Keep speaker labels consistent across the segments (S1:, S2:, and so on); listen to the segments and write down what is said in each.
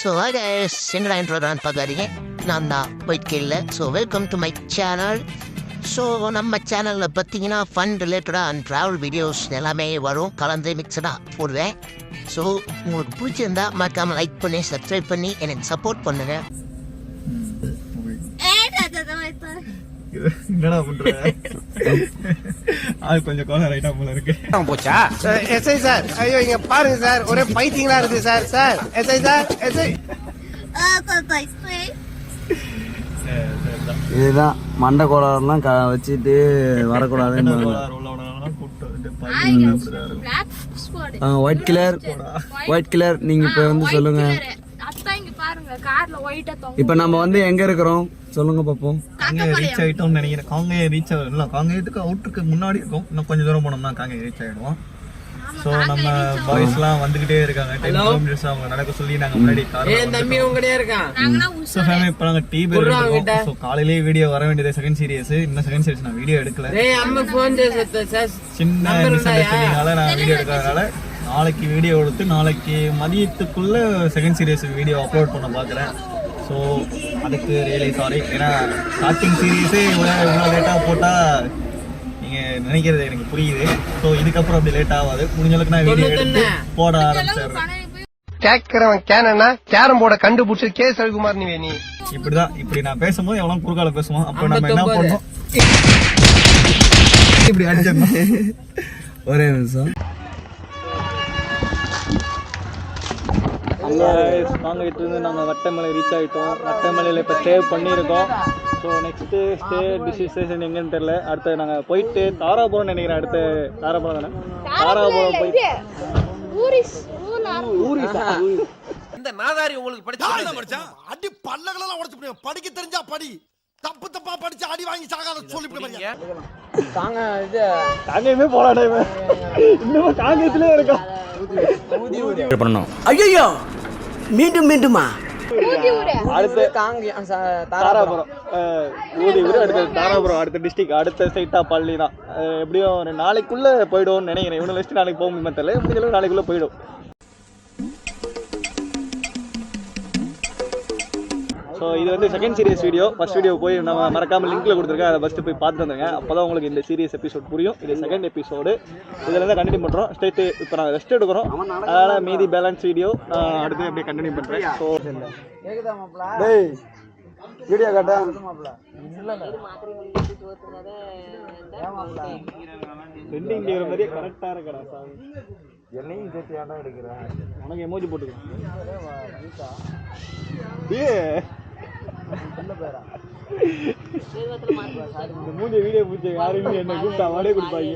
S1: So guys, எங்கடா இன்ட்ரோடான்னு பார்க்காதீங்க, நான் தான் ஒயிட் கேள்ல. So welcome to my channel. So நம்ம சேனலில் பார்த்தீங்கன்னா ஃபன் ரிலேட்டடாக அண்ட் ட்ராவல் வீடியோஸ் எல்லாமே வரும், கலந்து மிக்சடாக போடுவேன். ஸோ உங்களுக்கு பிடிச்சிருந்தா மறக்காமல் லைக் பண்ணி சப்ஸ்கிரைப் பண்ணி எனக்கு சப்போர்ட் பண்ணுங்க.
S2: என்னடா பண்ற? ஆள் கொஞ்சம் கோல ரைட்டா போல இருக்கு.
S3: போச்சா
S4: எஸ்ஐ சார், ஐயோ இங்க பாருங்க சார், ஒரே பைத்தியங்களா இருக்கு sir. Sir SI sir, SI
S3: இதுதான் மண்டை கோளாறுலாம் வச்சுட்டு வரக்கூடாதுன்னு ஒயிட் கலர். நீங்க இப்ப வந்து சொல்லுங்க, இப்ப நம்ம வந்து எங்க இருக்கிறோம் சொல்லுங்க பாப்போம்.
S2: காங்கேயம் ரீச் ஆயிட்டோம்னு நினைக்கிறேன். காங்கேயம் ரீச் ஆகல, காங்கேயத்துக்கு அவுட்டுக்கு முன்னாடி இருக்கும். இன்னும் கொஞ்சம் தூரம் போனோம்னா காங்கேயம் ரீச் ஆயிடுவோம். ஸோ நம்ம பாய்ஸ் எல்லாம் வந்துகிட்டே இருக்காங்க. 10 கிலோமீட்டர்ஸ் அவங்க நடக்க சொல்லி நாங்க முன்னாடி இப்போ நாங்க டீ பேர் இருக்கோம். ஸோ காலையிலேயே வீடியோ வர வேண்டியது செகண்ட் சீரியஸ். இன்னும் செகண்ட் சீரியஸ் நான் வீடியோ எடுக்கல, சின்ன மிஸ் அண்டர்ஸ்டாண்டிங்கால நான் வீடியோ எடுக்கிறதுனால நாளைக்கு வீடியோ எடுத்து நாளைக்கு மதியத்துக்குள்ள செகண்ட் சீரியஸ் வீடியோ அப்லோட் பண்ண பார்க்குறேன். ஸோ அதுக்கு ரியலி சாரி. ஏன்னா ஸ்டார்டிங் சீரியஸே இவ்வளோ லேட்டாக போட்டால் நீங்கள் நினைக்கிறது எனக்கு புரியுது. ஸோ இதுக்கப்புறம் அப்படி லேட் ஆகாது. முடிஞ்ச அளவுக்கு நான் வீடியோ எடுத்து போட ஆரம்பிச்சிடுறேன்.
S4: கேட்கிறவன் கேனா கேரம் போர்டை கண்டுபிடிச்சு கே சவிகுமார் நீ வேணி
S2: இப்படிதான். இப்படி நான் பேசும்போது எவ்வளோ குறுக்கால பேசுவோம். அப்போ நம்ம என்ன பண்ணோம், இப்படி அடிச்சிடணும்.
S3: ஒரே நிமிஷம்.
S2: காங்கேயத்துலேருந்து நாங்கள் வட்டமலை ரீச் ஆகிட்டோம். வட்டமலையில் இப்போ ஸ்டே பண்ணியிருக்கோம். ஸோ நெக்ஸ்ட்டு ஸ்டே டிசிஷன் எங்கன்னு தெரியல. அடுத்து நாங்கள் போயிட்டு தாராபுரம் நினைக்கிறேன். அடுத்து தாராபுரம் தானே, தாராபுரம் போயிட்டு
S5: இந்த நாதாரி உங்களுக்கு படிச்சா அடி பல்லகளெல்லாம் உடைச்சு போடுங்க. படிக்க தெரிஞ்சா படி, தப்பு தப்பா படிச்சு அடி வாங்கி சாகாத சொல்லிவிட்டு
S2: காங்கேயமே போராட இன்னும் காங்கேயத்திலே இருக்கோம்.
S3: ஐயோ மீண்டும் மீண்டுமா
S2: அடுத்து தாராபுரம் ஊதி ஊர், அடுத்த தாராபுரம், அடுத்த டிஸ்ட்ரிக்ட், அடுத்த சைட்டா பள்ளி தான். எப்படியும் ஒரு நாளைக்குள்ள போயிடுவோம்னு நினைக்கிறேன். இவனை லிஸ்ட் நாளைக்கு போக முடியுமா தெரியல, முடிஞ்சளவு நாளைக்குள்ள போயிடும். ஸோ இது வந்து second series video. First video போய் நம்ம மறக்காமல் லிங்க்ல கொடுத்துருக்கேன், அதை ஃபஸ்ட்டு போய் பார்த்து வந்துருங்க. அப்போ தான் உங்களுக்கு இந்த சீரியஸ் எபிசோட் புரியும். இது செகண்ட் எபிசோடு. இதில் தான் கண்டினியூ பண்ணுறோம். ஸ்டேட்டு இப்போ நாங்கள் ரெஸ்ட் எடுக்கிறோம், அதனால் மீதி பேலன்ஸ் வீடியோ அடுத்து அப்படியே கண்டினியூ பண்ணுறேன். ஸோ
S3: வீடியோ காட்டா
S2: பெண்டிங் டிகிற மாதிரியே கரெக்டாக இருக்கடா சாமி.
S3: என்னையும் சேர்த்து ஏன்டா எடுக்கிறேன்?
S2: உனக்கு எமோஜி போட்டுக்கலாம். இந்த மூஞ்ச வீடியோ பூச்சி யாருமே என்ன கூப்பிட்டா வாடகை கொடுப்பாங்க.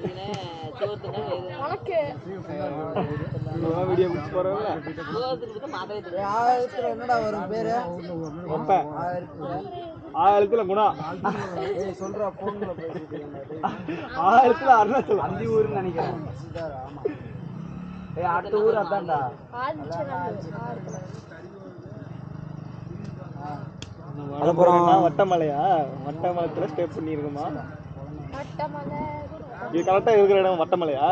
S2: வீடியோ பிடிச்சி போறவங்க
S3: என்னடா வரும் பேரு?
S2: ஆயிரத்துல குணா
S3: சொல்ற
S2: ஆயிரத்துல அருணாச்சலம்
S3: அந்தி ஊர்னு நினைக்கிறேன். அடுத்த ஊர் அதான்டா.
S2: வட்டமலையா? வட்டமலத்துல ஸ்டே பண்ணிருக்குமா? இது கரெக்டா இருக்கிற இடம் வட்டமலையா?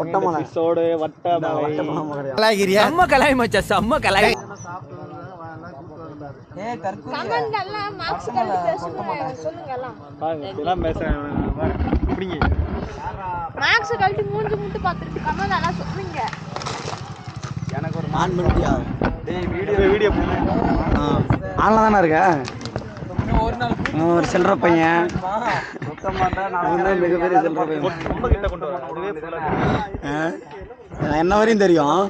S2: எபிசோடு வட்டமலை.
S3: செம்ம கலாய் மச்சா, செம்ம கலாய். எனக்கு ஒரு மான் பண்ணியா?
S2: வீடியோ
S3: ஆன்ல தானே இருக்க. ஒரு சில்லற பையன், மிகப்பெரிய சில்லற பையன். என்ன வரையும் தெரியும்.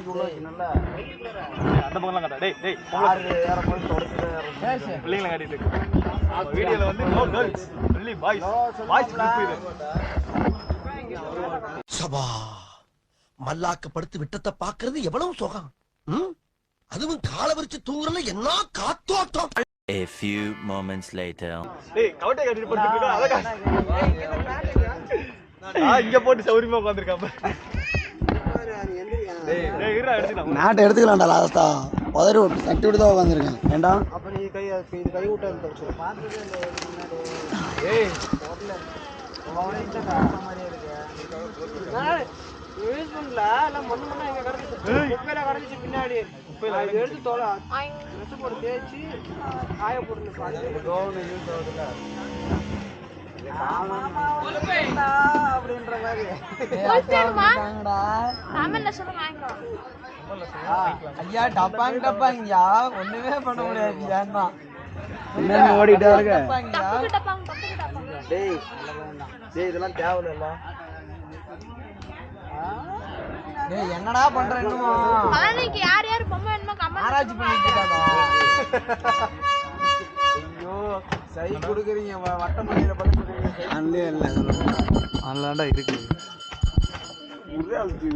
S2: அந்த பக்கம் காட்டா. டேய் டேய் பிள்ளைங்கள காட்டிட்டு இருக்கு வீடியோல வந்து. No girls only boys, boys group இது.
S5: சபா மல்லாக்க படுத்து விட்டத்தை பாக்குறது எவ்வளவு சுகம். அதுவும் கால விரிச்சு தூங்குறல என்ன காத்தோட்டம்.
S6: A few moments later.
S2: டேய் கவட்டை கட்டிட்டு படுத்துட்டு அத காட்டு. இங்க போட்டு சௌரியமா உட்கார்ந்திருக்காம. டேய் இருடா எடுத்துடா.
S3: நாட்டை எடுத்துக்கலாம்டா. லாஸ்டா உதறி தட்டி விட்டு தான் உட்கார்ந்திருக்கேன். ஏண்டா
S4: அப்ப நீ கை விட்டு தச்சு
S2: ஏய்
S4: அவனே இந்த மாதிரி இருக்கு. யூஸ் பண்ணல, எல்லாம் மண்ணு மண்ணா எங்க கடந்துச்சு. குப்பையில கடந்துச்சு பின்னாடி. எடுத்து தோலை ட்ரெஸ் போட்டு தேய்ச்சி காய போட்டு அப்படின்ற மாதிரி ஐயா டப்பாங்கயா ஒண்ணுமே பண்ண முடியாது ஏன்னா ஓடிட்டா இருக்க டேய் இதெல்லாம் தேவையில்ல டேய் என்னடா பண்ற இன்னும்
S7: பழனிக்கு யார் யார் பொம்மை வேணுமோ கமெண்ட்
S4: ஆராய்ச்சி பண்ணிட்டாடா ஐயோ சை குடுக்குறீங்க வட்டமலையில படுத்துறீங்க அண்ணே இல்ல அண்ணாடா இருக்கு ஒரே அழுத்தி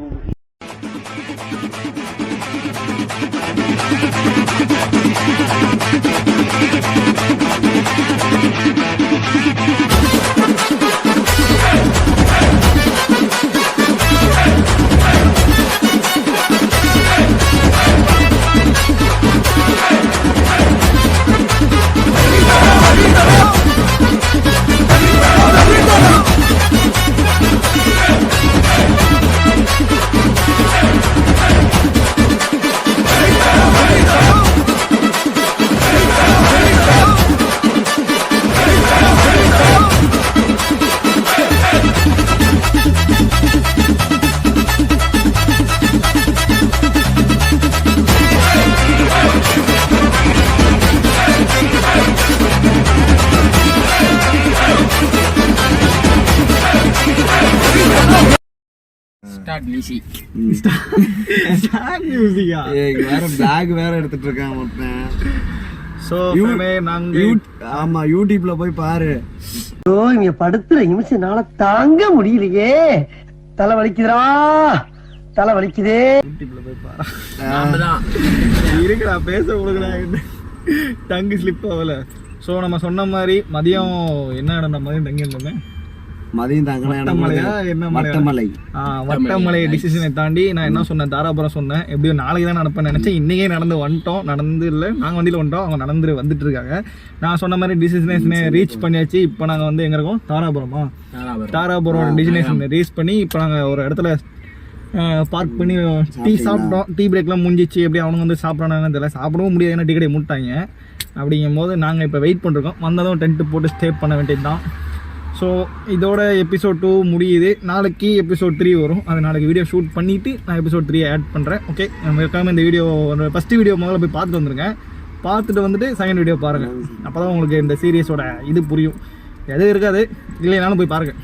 S4: வேற எடுத்துட்டு இருக்கான் ஒருத்தன்
S2: ஸோ
S4: ஆமா யூடியூப்ல போய் பாரு
S3: இங்க படுத்துற நிமிஷம்னால தாங்க முடியலையே. தலை வலிக்குதுடா, தலை வலிக்குதே.
S2: யூடியூப்ல போய் பாரு. இருக்குடா பேச கொடுக்கல, டங்கு ஸ்லிப் ஆகல. ஸோ நம்ம சொன்ன மாதிரி மதியம் என்ன நடந்த மாதிரி தங்கி இருந்தோமே,
S4: மதியம்
S2: வட்டமலையா என்ன
S4: வட்டமலை
S2: வட்டமலை டிசிஷனை தாண்டி நான் என்ன சொன்னேன், தாராபுரம் சொன்னேன். எப்படியும் நாளைக்கு தான் நடப்பேன்னு நினைச்சேன். இன்னைக்கே நடந்து வந்துட்டோம். நடந்து இல்லை, நாங்கள் வண்டியில் வந்துட்டோம், அவங்க வந்துட்டு இருக்காங்க. நான் சொன்ன மாதிரி டிசிஷனேஷனை ரீச் பண்ணியாச்சு. இப்போ நாங்கள் வந்து எங்கே இருக்கோம், தாராபுரம் டிசிஷனேஷனை ரீச் பண்ணி இப்போ நாங்கள் ஒரு இடத்துல பார்க் பண்ணி டீ சாப்பிட்டோம். டீ பிரேக்லாம் முடிஞ்சிச்சு. எப்படி அவனுங்க வந்து சாப்பிட்றானு தெரியல, சாப்பிடவும் முடியாது, ஏன்னா டீ கடையை மூட்டாங்க. அப்படிங்கும் போது நாங்கள் இப்போ வெயிட் பண்ணிருக்கோம். வந்ததும் டென்ட்டு போட்டு ஸ்டே பண்ண வேண்டியது தான். ஸோ இதோட எபிசோட் 2 முடியுது. நாளைக்கு எபிசோட் 3 வரும். அது நாளைக்கு வீடியோ ஷூட் பண்ணிவிட்டு நான் எபிசோட் 3 ஆட் பண்ணுறேன். ஓகே, மறக்காமல் இந்த வீடியோ ஃபஸ்ட்டு வீடியோ முதல்ல போய் பார்த்துட்டு வந்துருங்க. பார்த்துட்டு வந்துட்டு செகண்ட் வீடியோ பாருங்கள். அப்போ தான் உங்களுக்கு இந்த சீரியஸோட இது புரியும். எதுவும் இருக்காது, இல்லைனாலும் போய் பாருங்கள்.